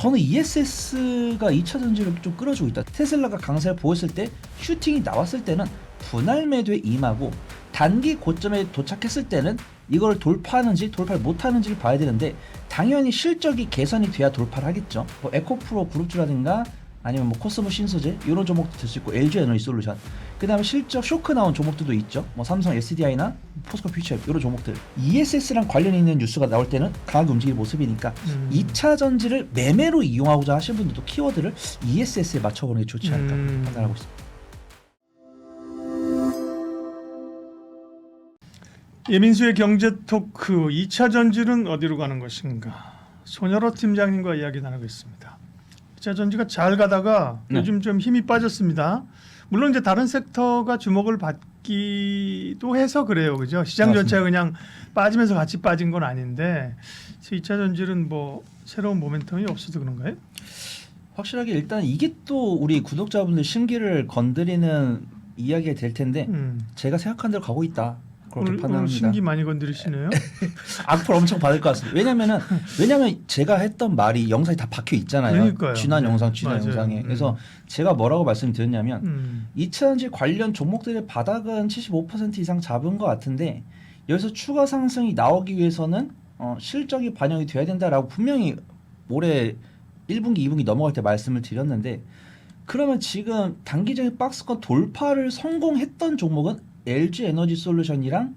저는 ESS가 2차 전지를 좀 끌어주고 있다. 테슬라가 강세를 보였을 때 슈팅이 나왔을 때는 분할 매도에 임하고 단기 고점에 도착했을 때는 이걸 돌파하는지 돌파를 못하는지를 봐야 되는데 당연히 실적이 개선이 돼야 돌파를 하겠죠. 뭐 에코프로 그룹주라든가 아니면 뭐 코스모 신소재 이런 종목도 들 수 있고 LG 에너지 솔루션 그 다음에 실적 쇼크 나온 종목들도 있죠. 뭐 삼성 SDI나 포스코 퓨처앱 이런 종목들 ESS랑 관련 있는 뉴스가 나올 때는 강하게 움직일 모습이니까 2차 전지를 매매로 이용하고자 하시는 분들도 키워드를 ESS에 맞춰보는 게 좋지 않을까 판단하고 있습니다. 예민수의 경제 토크 2차 전지는 어디로 가는 것인가? 손여로 팀장님과 이야기 나누겠습니다. 2차 전지가 잘 가다가 요즘 좀 힘이 빠졌습니다. 물론 이제 다른 섹터가 주목을 받기도 해서 그래요, 그죠? 시장 전체가 그냥 빠지면서 같이 빠진 건 아닌데 2차 전지는 뭐 새로운 모멘텀이 없어서 그런가요? 확실하게 일단 이게 또 우리 구독자분들 심기를 건드리는 이야기가 될 텐데 제가 생각한 대로 가고 있다. 그렇게 판단합니다. 오늘 심기 많이 건드리시네요. 악플 엄청 받을 것 같습니다. 왜냐면 제가 했던 말이 영상이 다 박혀 있잖아요. 그러니까요. 지난 네. 영상, 지난 맞아요. 영상에. 그래서 제가 뭐라고 말씀드렸냐면 2차전지 관련 종목들의 바닥은 75% 이상 잡은 것 같은데 여기서 추가 상승이 나오기 위해서는 실적이 반영이 돼야 된다라고 분명히 올해 1분기, 2분기 넘어갈 때 말씀을 드렸는데 그러면 지금 단기적인 박스권 돌파를 성공했던 종목은 LG 에너지 솔루션이랑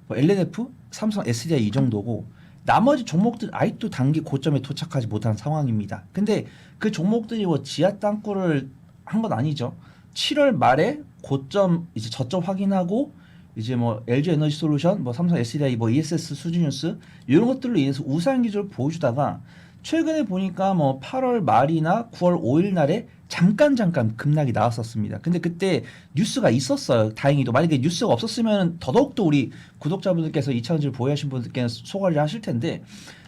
뭐 LNF, 삼성 SDI 이 정도고 나머지 종목들 아직도 단기 고점에 도착하지 못한 상황입니다. 근데 그 종목들이 뭐 지하 땅굴을 한 건 아니죠. 7월 말에 고점 이제 저점 확인하고 이제 뭐 LG 에너지 솔루션, 뭐 삼성 SDI, 뭐 ESS 수지뉴스 이런 것들로 인해서 우상 기조를 보여주다가 최근에 보니까 뭐 8월 말이나 9월 5일 날에 잠깐 급락이 나왔었습니다. 근데 그때 뉴스가 있었어요. 다행히도. 만약에 뉴스가 없었으면 더더욱더 우리 구독자분들께서 2차 전지를 보유하신 분들께는 소가리를 하실 텐데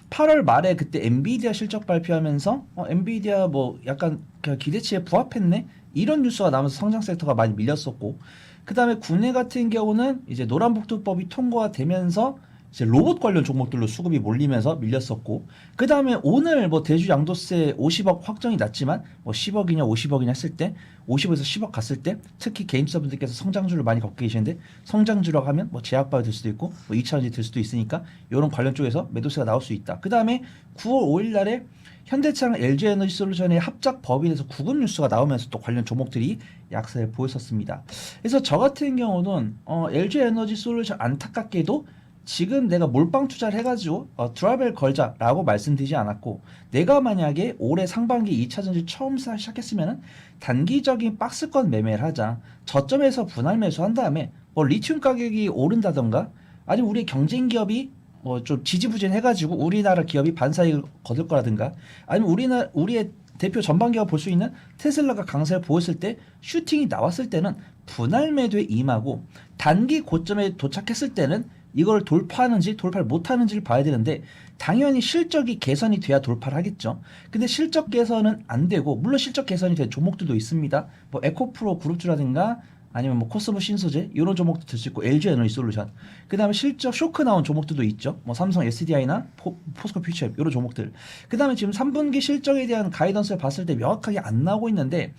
8월 말에 그때 엔비디아 실적 발표하면서 엔비디아 뭐 약간 기대치에 부합했네 이런 뉴스가 나오면서 성장 섹터가 많이 밀렸었고 그 다음에 국내 같은 경우는 이제 노란복두법이 통과가 되면서 이제 로봇 관련 종목들로 수급이 몰리면서 밀렸었고 그 다음에 오늘 뭐 대주 양도세 50억 확정이 났지만 뭐 10억이냐 50억이냐 했을 때 50에서 10억 갔을 때 특히 개인투자분들께서 성장주를 많이 갖고 계시는데 성장주라고 하면 뭐 제약바이오 될 수도 있고 뭐 2차전지 될 수도 있으니까 이런 관련 쪽에서 매도세가 나올 수 있다. 그 다음에 9월 5일 날에 현대차랑 LG에너지 솔루션의 합작 법인에서 구급 뉴스가 나오면서 또 관련 종목들이 약세를 보였었습니다. 그래서 저 같은 경우는 LG에너지 솔루션 안타깝게도 지금 내가 몰빵 투자를 해가지고 드라벨 걸자라고 말씀드리지 않았고 내가 만약에 올해 상반기 2차전지 처음 시작했으면 단기적인 박스권 매매를 하자 저점에서 분할 매수한 다음에 뭐 리튬 가격이 오른다던가 아니면 우리 경쟁 기업이 뭐 좀 지지부진해가지고 우리나라 기업이 반사이익을 거둘 거라든가 아니면 우리의 대표 전반 기업 볼 수 있는 테슬라가 강세를 보였을 때 슈팅이 나왔을 때는 분할 매도에 임하고 단기 고점에 도착했을 때는 이걸 돌파하는지 돌파를 못하는지를 봐야 되는데 당연히 실적이 개선이 돼야 돌파를 하겠죠. 근데 실적 개선은 안 되고 물론 실적 개선이 된 종목들도 있습니다. 뭐 에코프로 그룹주라든가 아니면 뭐 코스모 신소재 이런 종목도 들 수 있고 LG 에너지 솔루션 그 다음에 실적 쇼크 나온 종목들도 있죠. 뭐 삼성 SDI나 포스코 퓨처앱 이런 종목들 그 다음에 지금 3분기 실적에 대한 가이던스를 봤을 때 명확하게 안 나오고 있는데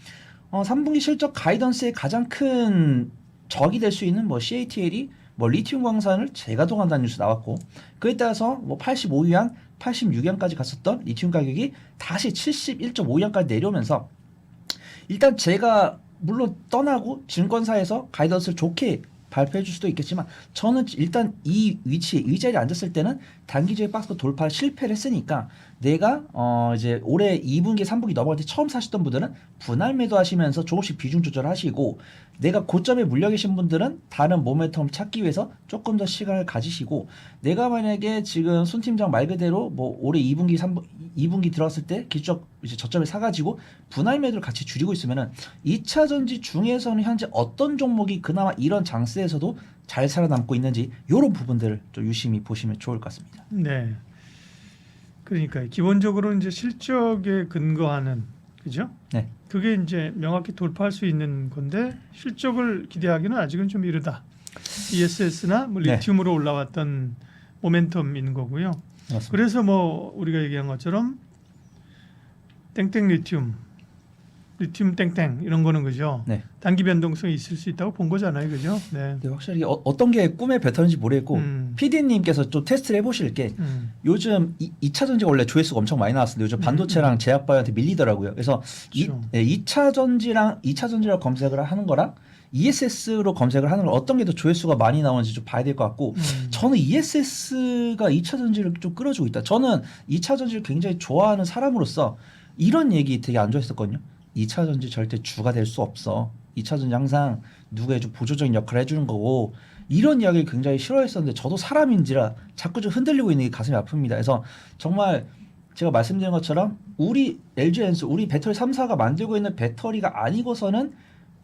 3분기 실적 가이던스의 가장 큰 적이 될 수 있는 뭐 CATL이 뭐 리튬 광산을 재가동한다는 뉴스 나왔고 그에 따라서 뭐 85위안, 86위안까지 갔었던 리튬 가격이 다시 71.5위안까지 내려오면서 일단 제가 물론 떠나고 증권사에서 가이던스를 좋게 발표해 줄 수도 있겠지만 저는 일단 이 위치에 이 자리에 앉았을 때는 단기적인 박스 돌파 실패를 했으니까 내가 이제 올해 2분기 3분기 넘어갈 때 처음 사셨던 분들은 분할 매도하시면서 조금씩 비중 조절하시고 내가 고점에 물려 계신 분들은 다른 모멘텀 찾기 위해서 조금 더 시간을 가지시고 내가 만약에 지금 손 팀장 말 그대로 뭐 올해 2분기 2분기 들어갔을 때 기적 이제 저점에 사가지고 분할 매도를 같이 줄이고 있으면은 2차 전지 중에서는 현재 어떤 종목이 그나마 이런 장세에서도 잘 살아남고 있는지 이런 부분들을 좀 유심히 보시면 좋을 것 같습니다. 네. 그러니까 기본적으로 이제 실적에 근거하는 그죠? 네. 그게 이제 명확히 돌파할 수 있는 건데 실적을 기대하기는 아직은 좀 이르다. ESS나 뭐 리튬으로 올라왔던 모멘텀인 거고요. 맞습니다. 그래서 뭐 우리가 얘기한 것처럼 땡땡 리튬 땡땡 이런 거는 그죠? 네. 단기 변동성이 있을 수 있다고 본 거잖아요, 그죠? 네. 근데 확실히 어떤 게 꿈의 배터리인지 모르겠고 PD님께서 좀 테스트를 해보실 게 요즘 2차 전지가 원래 조회수가 엄청 많이 나왔는데 요즘 반도체랑 제약바이오한테 밀리더라고요. 그래서 그렇죠. 2차 전지라고 검색을 하는 거랑 ESS로 검색을 하는 걸 어떤 게 더 조회수가 많이 나오는지 좀 봐야 될 것 같고 저는 ESS가 2차 전지를 좀 끌어주고 있다. 저는 2차 전지를 굉장히 좋아하는 사람으로서 이런 얘기 되게 안 좋아했었거든요. 2차 전지 절대 주가 될 수 없어. 2차 전지 항상 누구의 좀 보조적인 역할을 해주는 거고 이런 이야기를 굉장히 싫어했었는데 저도 사람인지라 자꾸 좀 흔들리고 있는 게 가슴이 아픕니다. 그래서 정말 제가 말씀드린 것처럼 우리 LG엔솔 우리 배터리 3사가 만들고 있는 배터리가 아니고서는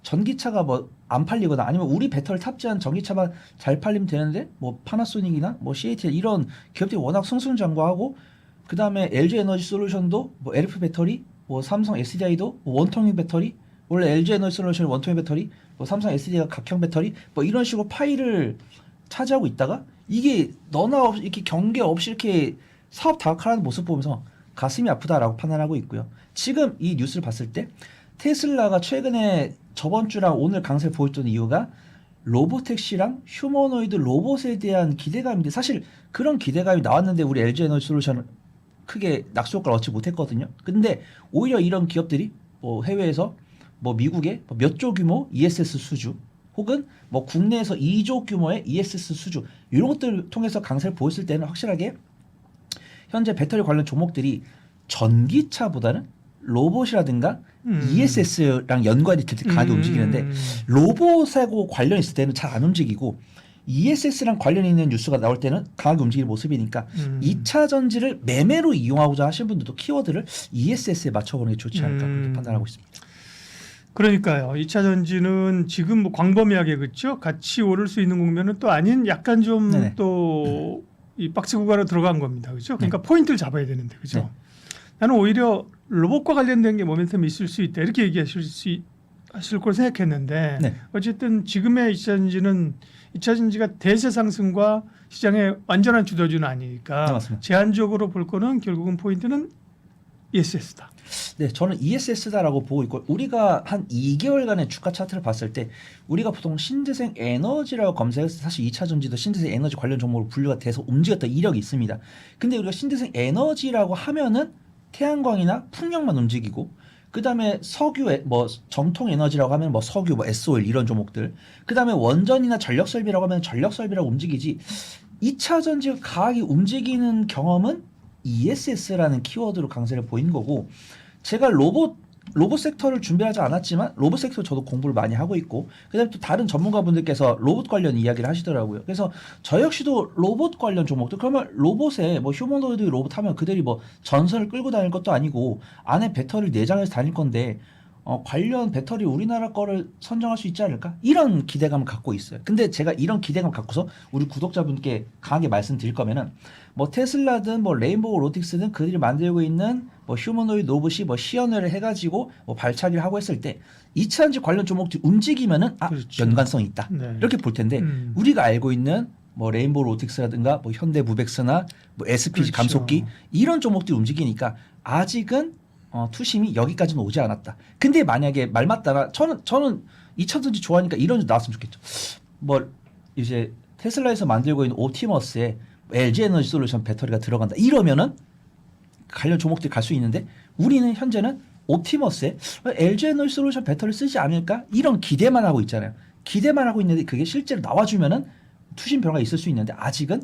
전기차가 뭐 안 팔리거나 아니면 우리 배터리 탑재한 전기차만 잘 팔리면 되는데 뭐 파나소닉이나 뭐 CATL 이런 기업들이 워낙 승승장구하고 그 다음에 LG 에너지 솔루션도 뭐 LF 배터리 뭐 삼성 SDI도 뭐 원통형 배터리 원래 LG 에너지 솔루션이 원통형 배터리 뭐 삼성 SDI가 각형 배터리 뭐 이런 식으로 파일을 차지하고 있다가 이게 너나 없이 이렇게 경계 없이 이렇게 사업 다각화하는 모습 보면서 가슴이 아프다라고 판단하고 있고요. 지금 이 뉴스를 봤을 때 테슬라가 최근에 저번 주랑 오늘 강세를 보였던 이유가 로보택시랑 휴머노이드 로봇에 대한 기대감인데 사실 그런 기대감이 나왔는데 우리 LG 에너지 솔루션은 크게 낙수 효과를 얻지 못했거든요. 근데 오히려 이런 기업들이 뭐 해외에서 뭐 미국의 몇 조 규모 ESS 수주 혹은 뭐 국내에서 2조 규모의 ESS 수주 이런 것들을 통해서 강세를 보였을 때는 확실하게 현재 배터리 관련 종목들이 전기차보다는 로봇이라든가 ESS랑 연관이 될 때 강하게 움직이는데 로봇하고 관련 있을 때는 잘 안 움직이고 ESS랑 관련이 있는 뉴스가 나올 때는 강하게 움직이는 모습이니까 2차 전지를 매매로 이용하고자 하시는 분들도 키워드를 ESS에 맞춰보는 게 좋지 않을까 그렇게 판단하고 있습니다. 그러니까요. 2차 전지는 지금 뭐 광범위하게 그렇죠. 같이 오를 수 있는 국면은 또 아닌 약간 좀 또 이 박스 구간으로 들어간 겁니다. 그렇죠? 그러니까 포인트를 잡아야 되는데 그렇죠? 네. 나는 오히려 로봇과 관련된 게 모멘텀이 있을 수 있다. 이렇게 얘기하실 걸 생각했는데 네. 어쨌든 지금의 2차 전지는 2차 전지가 대세 상승과 시장의 완전한 주도주는 아니니까 네, 맞습니다. 제한적으로 볼 거는 결국은 포인트는 ESS다. 네, 저는 ESS다라고 보고 있고 우리가 한 2개월간의 주가 차트를 봤을 때 우리가 보통 신재생 에너지라고 검색했을 때 사실 2차 전지도 신재생 에너지 관련 종목으로 분류가 돼서 움직였던 이력이 있습니다. 근데 우리가 신재생 에너지라고 하면은 태양광이나 풍력만 움직이고 그다음에 석유에 뭐 정통 에너지라고 하면 뭐 석유, 뭐 S오일 이런 종목들 그다음에 원전이나 전력 설비라고 하면 전력 설비라고 움직이지 2차 전지 강하게 움직이는 경험은 ESS라는 키워드로 강세를 보인 거고 제가 로봇 섹터를 준비하지 않았지만 로봇 섹터 저도 공부를 많이 하고 있고 그다음에 또 다른 전문가분들께서 로봇 관련 이야기를 하시더라고요. 그래서 저 역시도 로봇 관련 종목들 그러면 로봇에 뭐 휴머노이드 로봇 하면 그들이 뭐 전선을 끌고 다닐 것도 아니고 안에 배터리를 내장해서 다닐 건데 관련 배터리 우리나라 거를 선정할 수 있지 않을까? 이런 기대감을 갖고 있어요. 근데 제가 이런 기대감 갖고서 우리 구독자분께 강하게 말씀드릴 거면은 뭐 테슬라든 뭐 레인보우 로틱스든 그들이 만들고 있는 뭐 휴머노이드 로봇이 뭐 시연을 해가지고 뭐 발차기를 하고 했을 때 2차 전지 관련 종목들이 움직이면은 그렇죠. 연관성이 있다. 네. 이렇게 볼 텐데 우리가 알고 있는 뭐 레인보우 로틱스라든가 뭐 현대 무벡스나 뭐 SPG 그렇죠. 감속기 이런 종목들이 움직이니까 아직은 투심이 여기까지는 오지 않았다. 근데 만약에 말 맞다가 저는 2차 전지 좋아하니까 이런 줄 나왔으면 좋겠죠. 뭐 이제 테슬라에서 만들고 있는 옵티머스에 LG 에너지 솔루션 배터리가 들어간다. 이러면은 관련 종목들이 갈 수 있는데 우리는 현재는 옵티머스에 LG 에너지 솔루션 배터리 쓰지 않을까? 이런 기대만 하고 있잖아요. 기대만 하고 있는데 그게 실제로 나와주면은 투심 변화가 있을 수 있는데 아직은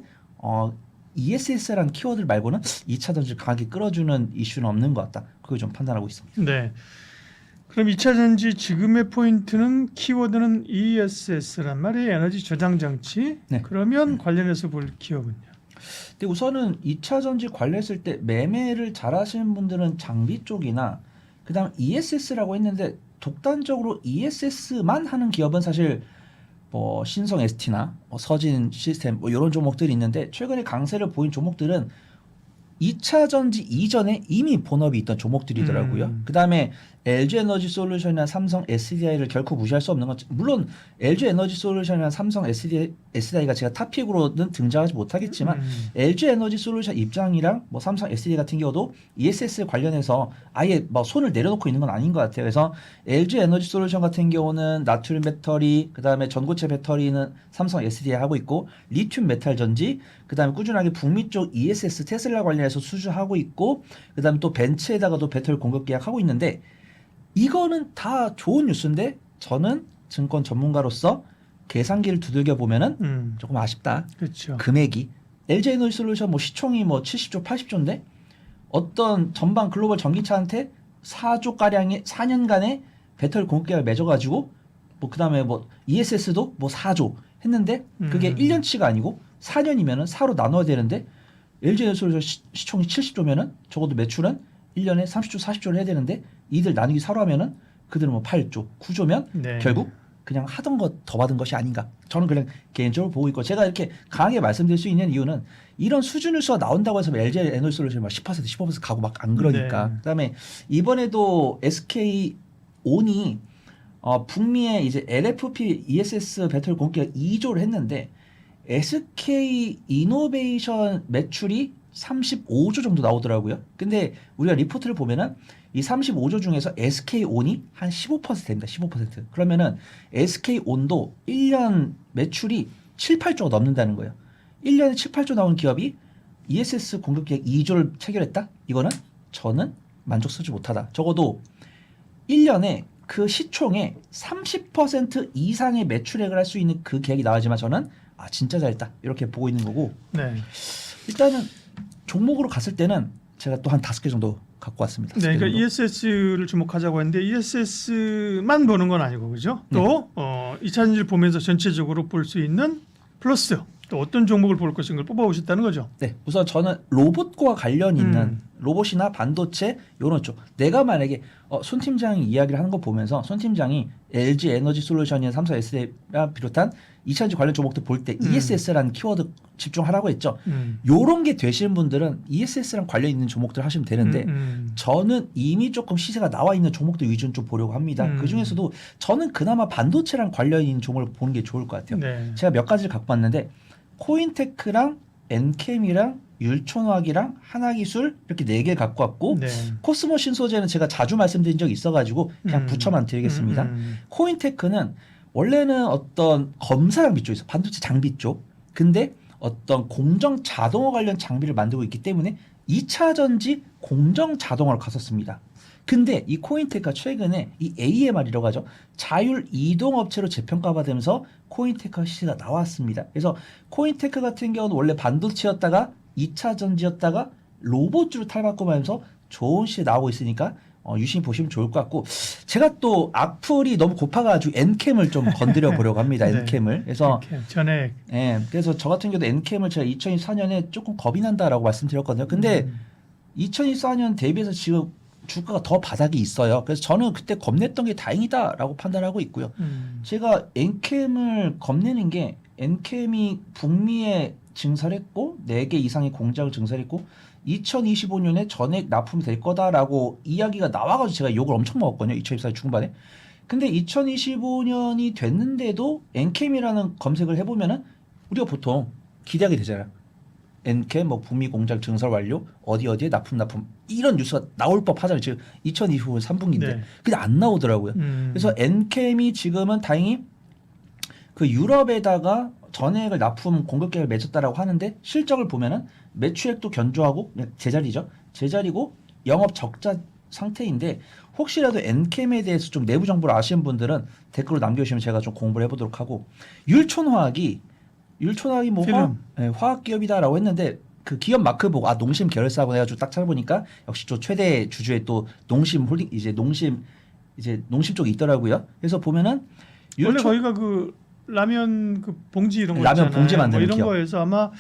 ESS라는 키워드 말고는 2차 전지를 강하게 끌어주는 이슈는 없는 것 같다. 그걸 좀 판단하고 있습니다. 네. 그럼 2차 전지 지금의 포인트는 키워드는 ESS란 말이에요. 에너지 저장 장치. 네. 그러면 관련해서 볼 기업은요. 근데 우선은 2차 전지 관련했을 때 매매를 잘하시는 분들은 장비 쪽이나 그다음 ESS라고 했는데 독단적으로 ESS만 하는 기업은 사실 뭐 신성 ST나 서진 시스템 뭐 이런 종목들이 있는데 최근에 강세를 보인 종목들은 2차 전지 이전에 이미 본업이 있던 종목들이더라고요. 그다음에 LG에너지솔루션이나 삼성 SDI를 결코 무시할 수 없는 건 물론 LG에너지솔루션이나 삼성 SDI가 제가 탑픽으로는 등장하지 못하겠지만 LG에너지솔루션 입장이랑 뭐 삼성 SDI 같은 경우도 ESS 관련해서 아예 뭐 손을 내려놓고 있는 건 아닌 것 같아요. 그래서 LG에너지솔루션 같은 경우는 나트륨 배터리, 그다음에 전고체 배터리는 삼성 SDI 하고 있고 리튬 메탈 전지, 그다음에 꾸준하게 북미 쪽 ESS 테슬라 관련해서 수주하고 있고, 그다음에 또 벤츠에다가도 배터리 공급 계약하고 있는데 이거는 다 좋은 뉴스인데 저는 증권 전문가로서 계산기를 두들겨 보면은 조금 아쉽다. 그렇죠. 금액이 LG에너지솔루션 뭐 시총이 뭐 70조, 80조인데 어떤 전방 글로벌 전기차한테 4조 가량의 4년간의 배터리 공급 계약을 맺어가지고 뭐 그다음에 뭐 ESS도 뭐 4조 했는데 그게 1년치가 아니고 4년이면은 4로 나눠야 되는데 LG에너지솔루션 시총이 70조면은 적어도 매출은 1년에 30조, 40조를 해야 되는데 이들 나누기 4로 하면은 그들은 뭐 8조, 9조면 네. 결국 그냥 하던 것 더 받은 것이 아닌가. 저는 그냥 개인적으로 보고 있고 제가 이렇게 강하게 말씀드릴 수 있는 이유는 이런 수준 뉴스가 나온다고 해서 LG에너지솔루션이 막 10%, 15% 가고 막 안 그러니까. 네. 그다음에 이번에도 SK온이 북미에 이제 LFP ESS 배터리 공급기가 2조를 했는데 SK 이노베이션 매출이 35조 정도 나오더라고요. 근데 우리가 리포트를 보면은 이 35조 중에서 SK온이 한 15% 됩니다. 15%. 그러면은 SK온도 1년 매출이 7, 8조가 넘는다는 거예요. 1년에 7, 8조 나오는 기업이 ESS 공급 계획 2조를 체결했다? 이거는 저는 만족스럽지 못하다. 적어도 1년에 그 시총의 30% 이상의 매출액을 할 수 있는 그 계획이 나와야지만 저는 아 진짜 잘했다 이렇게 보고 있는 거고. 네. 일단은 종목으로 갔을 때는 제가 또 한 5개 정도 갖고 왔습니다. 네, 그러니까 ESS를 주목하자고 했는데 ESS만 보는 건 아니고 그죠? 또 2차 전지를 보면서 전체적으로 볼 수 있는 플러스 또 어떤 종목을 볼 것인가를 뽑아오셨다는 거죠. 네, 우선 저는 로봇과 관련 있는 로봇이나 반도체 이런 쪽. 내가 만약에 손 팀장이 이야기를 하는 거 보면서 손 팀장이 LG 에너지 솔루션이나 삼성 SDI가 비롯한 2차전지 관련 종목들 볼 때 ESS라는 키워드 집중하라고 했죠. 요런 게 되시는 분들은 ESS랑 관련 있는 종목들 하시면 되는데 저는 이미 조금 시세가 나와 있는 종목들 위주는 좀 보려고 합니다. 그 중에서도 저는 그나마 반도체랑 관련 있는 종목을 보는 게 좋을 것 같아요. 네. 제가 몇 가지를 갖고 왔는데 코인테크랑 엔캠이랑 율촌화학이랑 하나기술 이렇게 4개 갖고 왔고 네. 코스모 신소재는 제가 자주 말씀드린 적이 있어가지고 그냥 붙여만 드리겠습니다. 코인테크는 원래는 어떤 검사 장비 쪽에서 반도체 장비 쪽 근데 어떤 공정 자동화 관련 장비를 만들고 있기 때문에 2차 전지 공정 자동화를 갔었습니다. 근데 이 코인테크가 최근에 이 AMR이라고 하죠. 자율 이동 업체로 재평가받으면서 코인테크가 시세가 나왔습니다. 그래서 코인테크 같은 경우는 원래 반도체였다가 2차 전지였다가 로봇주로 탈바꿈하면서 좋은 시세 나오고 있으니까 유심히 보시면 좋을 것 같고 제가 또 악플이 너무 고파가지고 엔캠을 좀 건드려 보려고 합니다. 네. 엔캠을. 그래서 전액. 예, 그래서 저 같은 경우도 엔캠을 제가 2024년에 조금 겁이 난다라고 말씀드렸거든요. 근데 2024년 대비해서 지금 주가가 더 바닥이 있어요. 그래서 저는 그때 겁냈던 게 다행이다라고 판단하고 있고요. 제가 엔캠을 겁내는 게 엔캠이 북미에 증설했고 4개 이상의 공장을 증설했고 2025년에 전액 납품이 될 거다라고 이야기가 나와가지고 제가 욕을 엄청 먹었거든요. 2024년 중반에. 근데 2025년이 됐는데도 엔캠이라는 검색을 해보면은 우리가 보통 기대하게 되잖아요. 엔캠 뭐 북미 공장 증설 완료 어디에 납품 이런 뉴스가 나올 법하잖아요. 지금 2025년 3분기인데 네. 근데 안 나오더라고요. 그래서 엔캠이 지금은 다행히 그 유럽에다가 전액을 납품 공급 계획을 맺었다라고 하는데 실적을 보면은 매출액도 견조하고 제자리죠. 제자리고 영업 적자 상태인데 혹시라도 엔캠에 대해서 좀 내부 정보를 아시는 분들은 댓글로 남겨주시면 제가 좀 공부를 해보도록 하고 율촌화학이 뭐 화학 기업이다라고 했는데 그 기업 마크 보고 아 농심 계열사고 해가지고 딱 찾아보니까 역시 또 최대 주주의 또 농심 홀딩 이제 농심 쪽이 있더라고요. 그래서 보면은 원래 거기가 그 라면 그 봉지 이런 거 라면 있잖아요. 봉지 만드는 뭐 이런 기업. 거에서 아마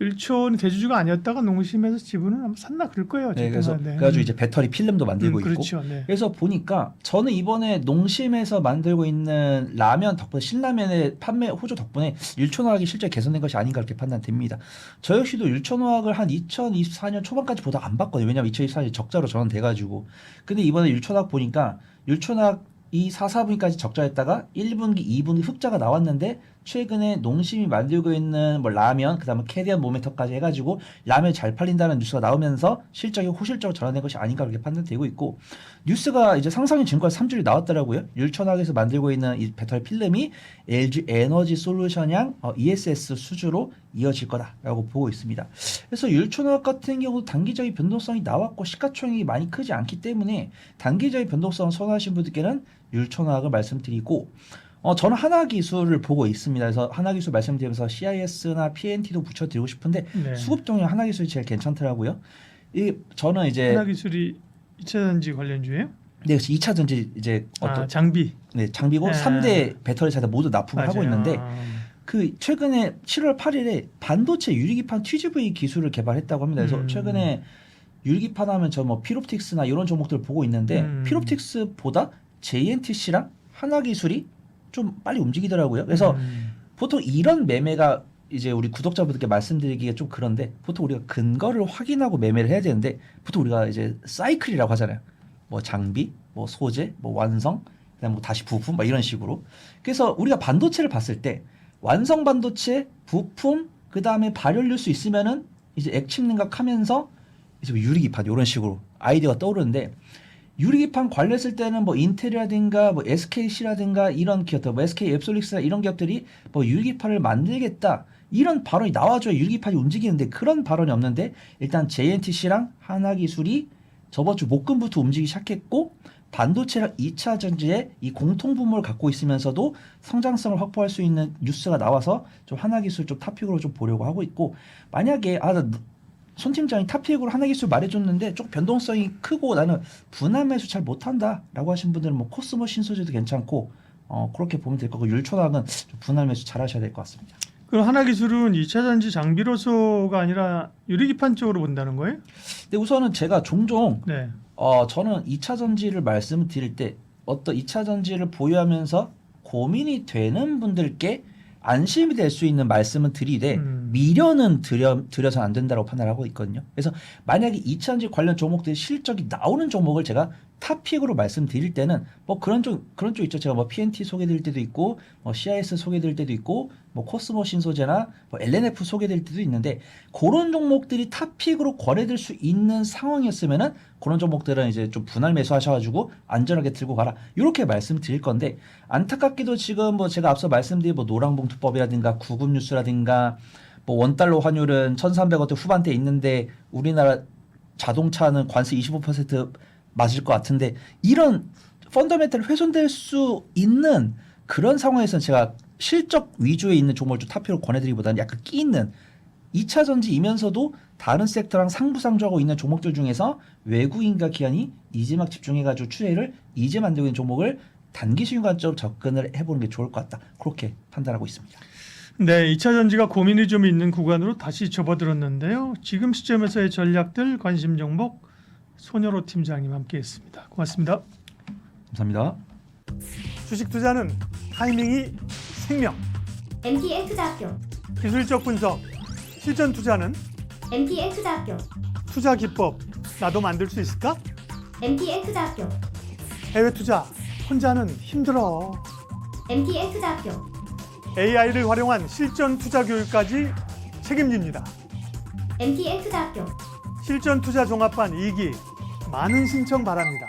율촌이 대주주가 아니었다가 농심에서 지분을 아마 샀나 그럴 거예요. 네, 어쨌든. 그래서 그래가지고 이제 배터리 필름도 만들고 있고. 그렇죠. 네. 그래서 보니까 저는 이번에 농심에서 만들고 있는 라면 덕분에 신라면의 판매 호조 덕분에 율촌화학이 실제 개선된 것이 아닌가 그렇게 판단됩니다. 저 역시도 율촌화학을 한 2024년 초반까지 보다 안 봤거든요. 왜냐하면 2024년 적자로 전환돼가지고. 근데 이번에 율촌화학 보니까 율촌화학 이 4, 4분기까지 적자였다가 1분기, 2분기 흑자가 나왔는데 최근에 농심이 만들고 있는 뭐 라면, 그다음에 캐리어 모멘터까지 해가지고 라면이 잘 팔린다는 뉴스가 나오면서 실적이 호실적으로 전환된 것이 아닌가 그렇게 판단되고 있고, 뉴스가 이제 상상인 증권사 3주를 나왔더라고요. 율촌학에서 만들고 있는 이 배터리 필름이 LG 에너지 솔루션양 ESS 수주로 이어질 거다라고 보고 있습니다. 그래서 율촌학 같은 경우 단기적인 변동성이 나왔고 시가총액이 많이 크지 않기 때문에 단기적인 변동성을 선호하시는 분들께는 율촌학을 말씀드리고, 저는 하나기술을 보고 있습니다. 그래서 하나기술 말씀드리면서 CIS나 PNT도 붙여드리고 싶은데 네. 수급 종류 하나기술이 제일 괜찮더라고요. 저는 이제 하나기술이 2차전지 관련주예요? 네, 그래서 2차 전지 이제 장비. 네, 장비고 네. 3대 배터리 사들 모두 납품을 맞아요. 하고 있는데 그 최근에 7월 8일에 반도체 유리기판 TGV 기술을 개발했다고 합니다. 그래서 최근에 유리기판 하면 저 뭐 피롭틱스나 이런 종목들을 보고 있는데 피롭틱스보다 JNTC랑 하나기술이 좀 빨리 움직이더라고요. 그래서 보통 이런 매매가 이제 우리 구독자분들께 말씀드리기가 좀 그런데 보통 우리가 근거를 확인하고 매매를 해야 되는데 보통 우리가 이제 사이클이라고 하잖아요. 뭐 장비, 뭐 소재, 뭐 완성, 그다음 뭐 다시 부품, 막 이런 식으로. 그래서 우리가 반도체를 봤을 때 완성 반도체, 부품, 그다음에 발열릴 수 있으면은 이제 액침 능각하면서 이제 뭐 유리기판 이런 식으로 아이디어가 떠오르는데, 유리기판 관련했을 때는 뭐 인텔이라든가 뭐 SKC라든가 이런 기업들, 뭐 SK 앱솔릭스나 이런 기업들이 뭐 유리기판을 만들겠다 이런 발언이 나와줘야 유리기판이 움직이는데 그런 발언이 없는데, 일단 JNTC랑 하나기술이 저번 주 목금부터 움직이기 시작했고 반도체랑 2차 전지의 이 공통 분모를 갖고 있으면서도 성장성을 확보할 수 있는 뉴스가 나와서 좀 하나기술 좀 탑픽으로 좀 보려고 하고 있고, 만약에 손 팀장이 탑픽으로 하나기술 말해줬는데 좀 변동성이 크고 나는 분할 매수 잘 못한다라고 하신 분들은 뭐 코스모 신소재도 괜찮고 그렇게 보면 될 거고, 율촌학은 좀 분할 매수 잘 하셔야 될 것 같습니다. 그럼 하나기술은 2차전지 장비로서가 아니라 유리기판 쪽으로 본다는 거예요? 근데 우선은 제가 종종 네. 저는 2차 전지를 말씀드릴 때 어떤 2차 전지를 보유하면서 고민이 되는 분들께 안심이 될 수 있는 말씀은 드리되 미련은 드려서는 안 된다고 판단하고 있거든요. 그래서 만약에 2차 전지 관련 종목들이 실적이 나오는 종목을 제가 탑픽으로 말씀드릴 때는 뭐 그런 쪽 있죠. 제가 뭐 PNT 소개드릴 때도 있고 뭐 CIS 소개드릴 때도 있고 뭐 코스모 신소재나 뭐 LNF 소개드릴 때도 있는데, 그런 종목들이 탑픽으로 거래될 수 있는 상황이었으면은 그런 종목들은 이제 좀 분할 매수하셔가지고 안전하게 들고 가라 이렇게 말씀드릴 건데, 안타깝게도 지금 뭐 제가 앞서 말씀드린 뭐 노랑봉투법이라든가 구급뉴스라든가 뭐 원달러 환율은 1,300원대 후반대에 있는데 우리나라 자동차는 관세 25% 맞을 것 같은데, 이런 펀더멘탈이 훼손될 수 있는 그런 상황에서는 제가 실적 위주에 있는 종목을 좀 탑픽으로 권해드리기보다는 약간 끼 있는 2차 전지이면서도 다른 섹터랑 상부상조하고 있는 종목들 중에서 외국인과 기관이 이제막 집중해가지고 추세를 이제 만들고 있는 종목을 단기 수익 관점으로 접근을 해보는 게 좋을 것 같다, 그렇게 판단하고 있습니다. 네, 2차 전지가 고민이 좀 있는 구간으로 다시 접어들었는데요. 지금 시점에서의 전략들, 관심 종목 손여로 팀장님 함께했습니다. 고맙습니다. 감사합니다. 주식 투자는 타이밍이 생명. MTN 투자학교. 기술적 분석, 실전 투자는 MTN 투자학교. 투자 기법 나도 만들 수 있을까? MTN 투자학교. 해외 투자 혼자는 힘들어. MTN 투자학교. AI를 활용한 실전 투자 교육까지 책임집니다. MTN 투자학교. 실전 투자 종합반 2기 많은 신청 바랍니다.